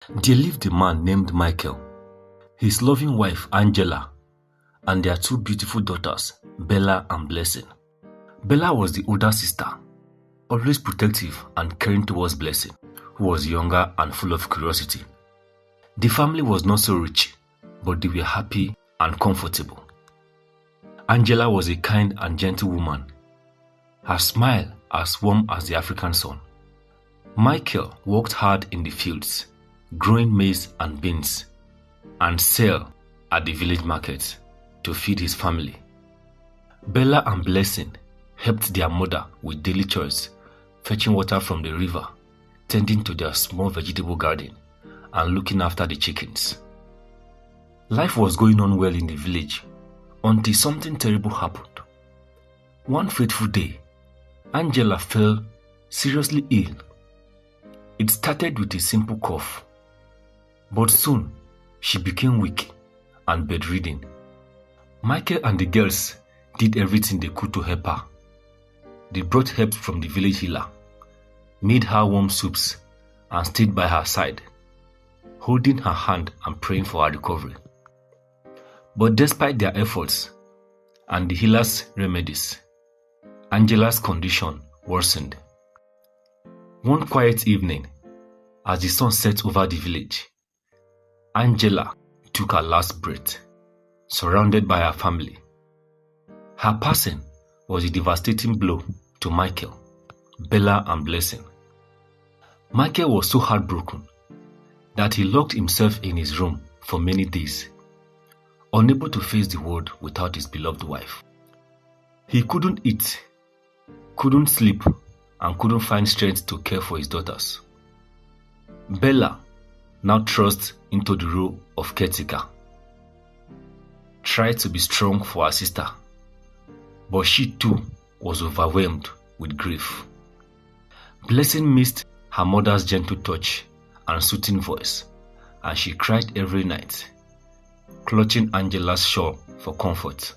There lived a man named Michael, his loving wife Angela, and their two beautiful daughters, Bella and Blessing. Bella was the older sister, always protective and caring towards Blessing, who was younger and full of curiosity. The family was not so rich, but they were happy and comfortable. Angela was a kind and gentle woman, her smile as warm as the African sun. Michael worked hard in the fields, growing maize and beans, and sell at the village market to feed his family. Bella and Blessing helped their mother with daily chores, fetching water from the river, tending to their small vegetable garden, and looking after the chickens. Life was going on well in the village until something terrible happened. One fateful day, Angela fell seriously ill. It started with a simple cough, but soon she became weak and bedridden. Michael and the girls did everything they could to help her. They brought herbs from the village healer, made her warm soups, and stayed by her side, holding her hand and praying for her recovery. But despite their efforts and the healer's remedies, Angela's condition worsened. One quiet evening, as the sun set over the village, Angela took her last breath, surrounded by her family. Her passing was a devastating blow to Michael, Bella and Blessing. Michael was so heartbroken that he locked himself in his room for many days, unable to face the world without his beloved wife. He couldn't eat, couldn't sleep, and couldn't find strength to care for his daughters. Bella, now thrust into the role of caretaker, tried to be strong for her sister, but she too was overwhelmed with grief. Blessing missed her mother's gentle touch and soothing voice, and she cried every night, clutching Angela's shawl for comfort.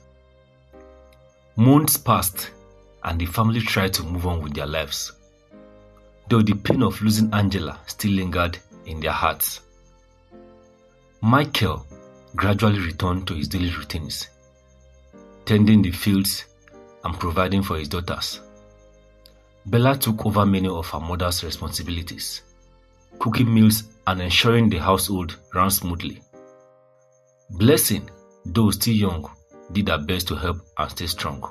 Months passed, and the family tried to move on with their lives, though the pain of losing Angela still lingered in their hearts. Michael gradually returned to his daily routines, tending the fields and providing for his daughters. Bella took over many of her mother's responsibilities, cooking meals and ensuring the household ran smoothly. Blessing, though still young, did her best to help and stay strong.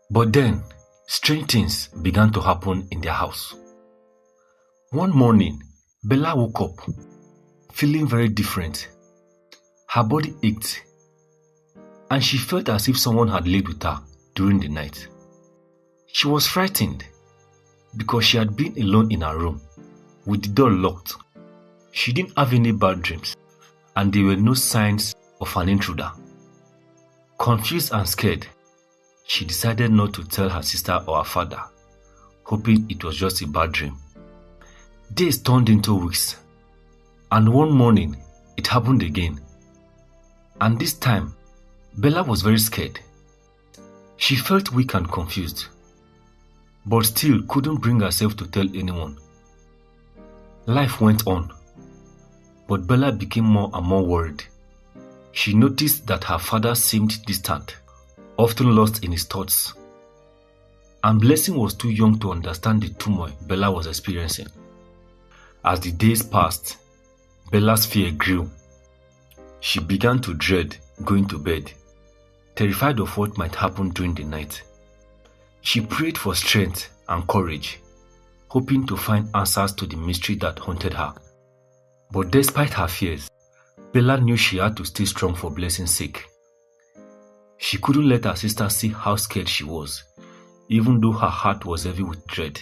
But then, strange things began to happen in their house. One morning, Bella woke up, feeling very different. Her body ached, and she felt as if someone had laid with her during the night. She was frightened because she had been alone in her room with the door locked. She didn't have any bad dreams, and there were no signs of an intruder. Confused and scared, she decided not to tell her sister or her father, hoping it was just a bad dream. Days turned into weeks, and one morning it happened again. And this time, Bella was very scared. She felt weak and confused, but still couldn't bring herself to tell anyone. Life went on, but Bella became more and more worried. She noticed that her father seemed distant, often lost in his thoughts. And Blessing was too young to understand the turmoil Bella was experiencing. As the days passed, Bella's fear grew. She began to dread going to bed, terrified of what might happen during the night. She prayed for strength and courage, hoping to find answers to the mystery that haunted her. But despite her fears, Bella knew she had to stay strong for Blessing's sake. She couldn't let her sister see how scared she was, even though her heart was heavy with dread.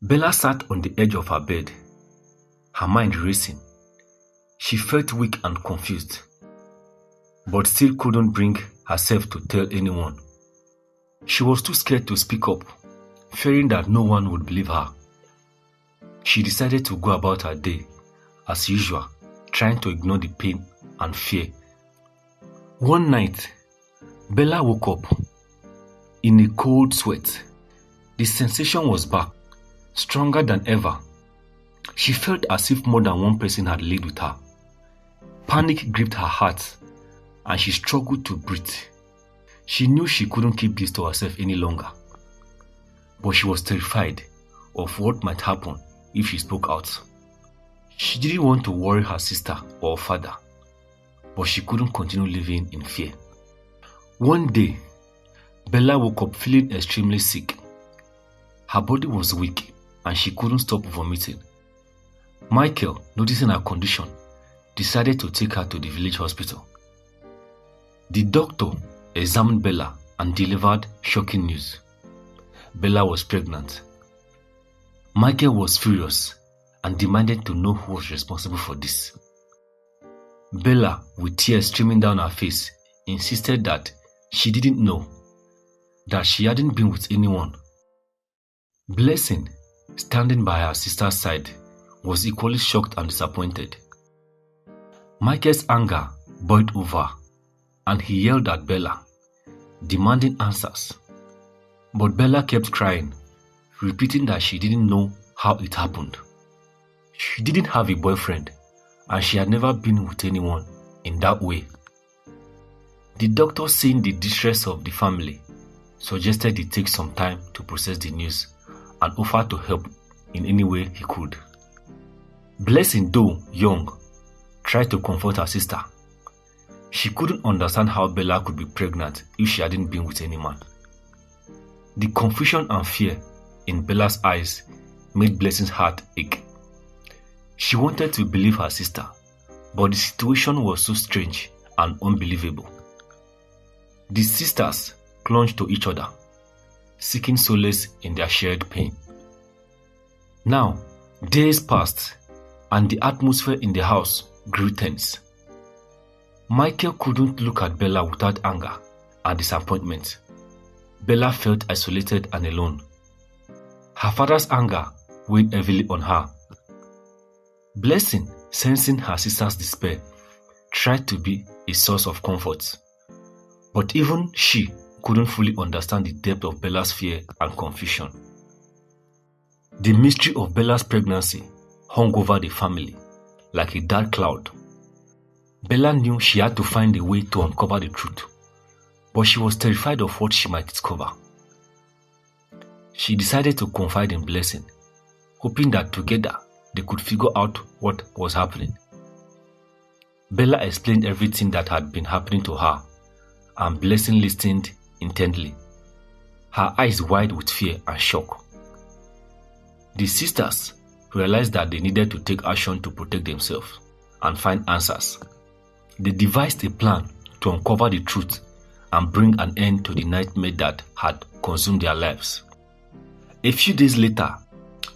Bella sat on the edge of her bed, her mind racing. She felt weak and confused, but still couldn't bring herself to tell anyone. She was too scared to speak up, fearing that no one would believe her. She decided to go about her day, as usual, trying to ignore the pain and fear. One night, Bella woke up in a cold sweat. The sensation was back, stronger than ever. She felt as if more than one person had laid with her. Panic gripped her heart and she struggled to breathe. She knew she couldn't keep this to herself any longer, but she was terrified of what might happen if she spoke out. She didn't want to worry her sister or father, but she couldn't continue living in fear. One day, Bella woke up feeling extremely sick. Her body was weak and she couldn't stop vomiting. Michael, noticing her condition, decided to take her to the village hospital. The doctor examined Bella and delivered shocking news. Bella was pregnant. Michael was furious and demanded to know who was responsible for this. Bella, with tears streaming down her face, insisted that she didn't know, that she hadn't been with anyone. Blessing, standing by her sister's side, was equally shocked and disappointed. Michael's anger boiled over and he yelled at Bella, demanding answers. But Bella kept crying, repeating that she didn't know how it happened. She didn't have a boyfriend and she had never been with anyone in that way. The doctor, seeing the distress of the family, suggested he take some time to process the news and offered to help in any way he could. Blessing, though young, tried to comfort her sister. She couldn't understand how Bella could be pregnant if she hadn't been with any man. The confusion and fear in Bella's eyes made Blessing's heart ache. She wanted to believe her sister, but the situation was so strange and unbelievable. The sisters clung to each other, seeking solace in their shared pain. Now, days passed, and the atmosphere in the house grew tense. Michael couldn't look at Bella without anger and disappointment. Bella felt isolated and alone. Her father's anger weighed heavily on her. Blessing, sensing her sister's despair, tried to be a source of comfort. But even she couldn't fully understand the depth of Bella's fear and confusion. The mystery of Bella's pregnancy hung over the family like a dark cloud. Bella knew she had to find a way to uncover the truth, but she was terrified of what she might discover. She decided to confide in Blessing, hoping that together they could figure out what was happening. Bella explained everything that had been happening to her, and Blessing listened intently, her eyes wide with fear and shock. The sisters realized that they needed to take action to protect themselves and find answers. They devised a plan to uncover the truth and bring an end to the nightmare that had consumed their lives. A few days later,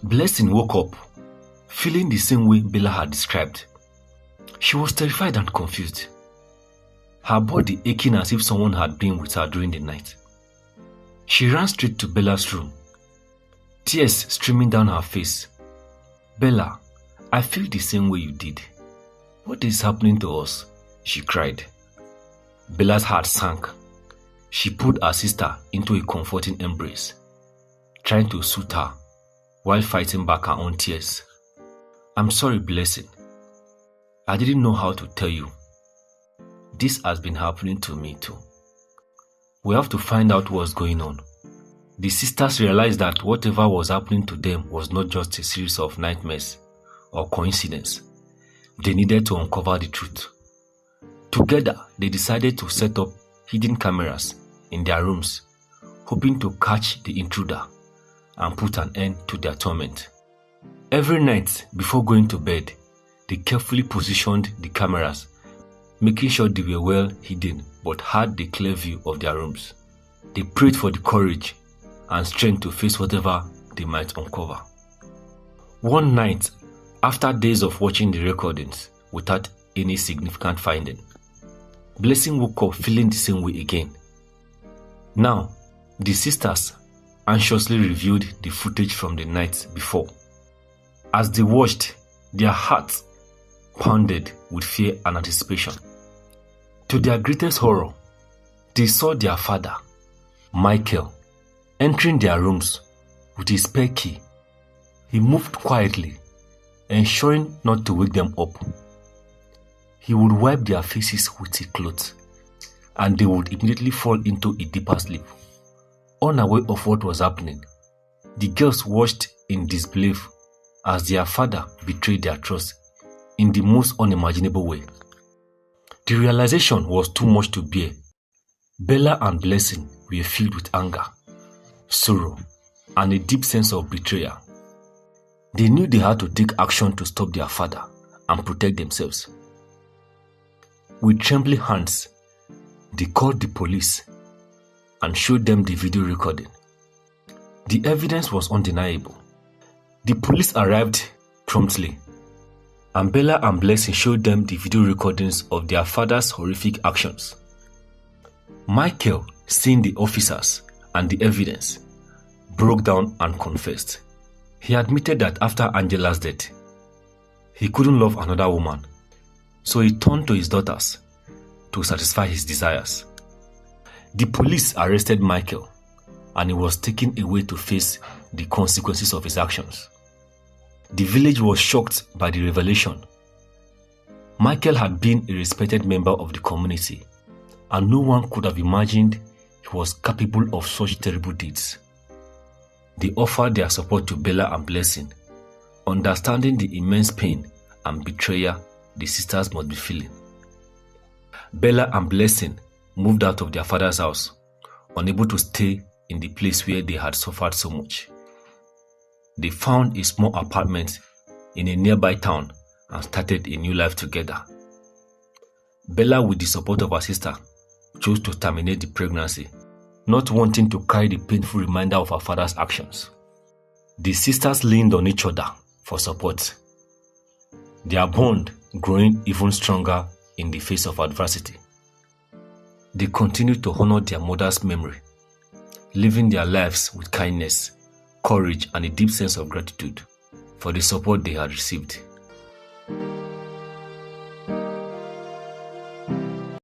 Blessing woke up, feeling the same way Bella had described. She was terrified and confused, her body aching as if someone had been with her during the night. She ran straight to Bella's room, tears streaming down her face. "Bella, I feel the same way you did. What is happening to us?" she cried. Bella's heart sank. She pulled her sister into a comforting embrace, trying to soothe her while fighting back her own tears. "I'm sorry, Blessing. I didn't know how to tell you. This has been happening to me too. We have to find out what's going on." The sisters realized that whatever was happening to them was not just a series of nightmares or coincidence. They needed to uncover the truth. Together, they decided to set up hidden cameras in their rooms, hoping to catch the intruder and put an end to their torment. Every night before going to bed, they carefully positioned the cameras, making sure they were well hidden but had the clear view of their rooms. They prayed for the courage and strength to face whatever they might uncover. One night, after days of watching the recordings without any significant finding, Blessing woke up feeling the same way again. Now, the sisters anxiously reviewed the footage from the night before. As they watched, their hearts pounded with fear and anticipation. To their greatest horror, they saw their father, Michael, entering their rooms with his spare key. He moved quietly, ensuring not to wake them up. He would wipe their faces with a cloth, and they would immediately fall into a deeper sleep. Unaware of what was happening, the girls watched in disbelief as their father betrayed their trust in the most unimaginable way. The realization was too much to bear. Bella and Blessing were filled with anger, sorrow, and a deep sense of betrayal. They knew they had to take action to stop their father and protect themselves. With trembling hands, they called the police and showed them the video recording. The evidence was undeniable. The police arrived promptly, and Bella and Blessing showed them the video recordings of their father's horrific actions. Michael, seeing the officers and the evidence, broke down and confessed. He admitted that after Angela's death, he couldn't love another woman, so he turned to his daughters to satisfy his desires. The police arrested Michael, and he was taken away to face the consequences of his actions. The village was shocked by the revelation. Michael had been a respected member of the community, and no one could have imagined he was capable of such terrible deeds. They offered their support to Bella and Blessing, understanding the immense pain and betrayal the sisters must be feeling. Bella and Blessing moved out of their father's house, unable to stay in the place where they had suffered so much. They found a small apartment in a nearby town and started a new life together. Bella, with the support of her sister, chose to terminate the pregnancy, not wanting to carry the painful reminder of her father's actions. The sisters leaned on each other for support, their bond growing even stronger in the face of adversity. They continued to honor their mother's memory, living their lives with kindness, courage, and a deep sense of gratitude for the support they had received.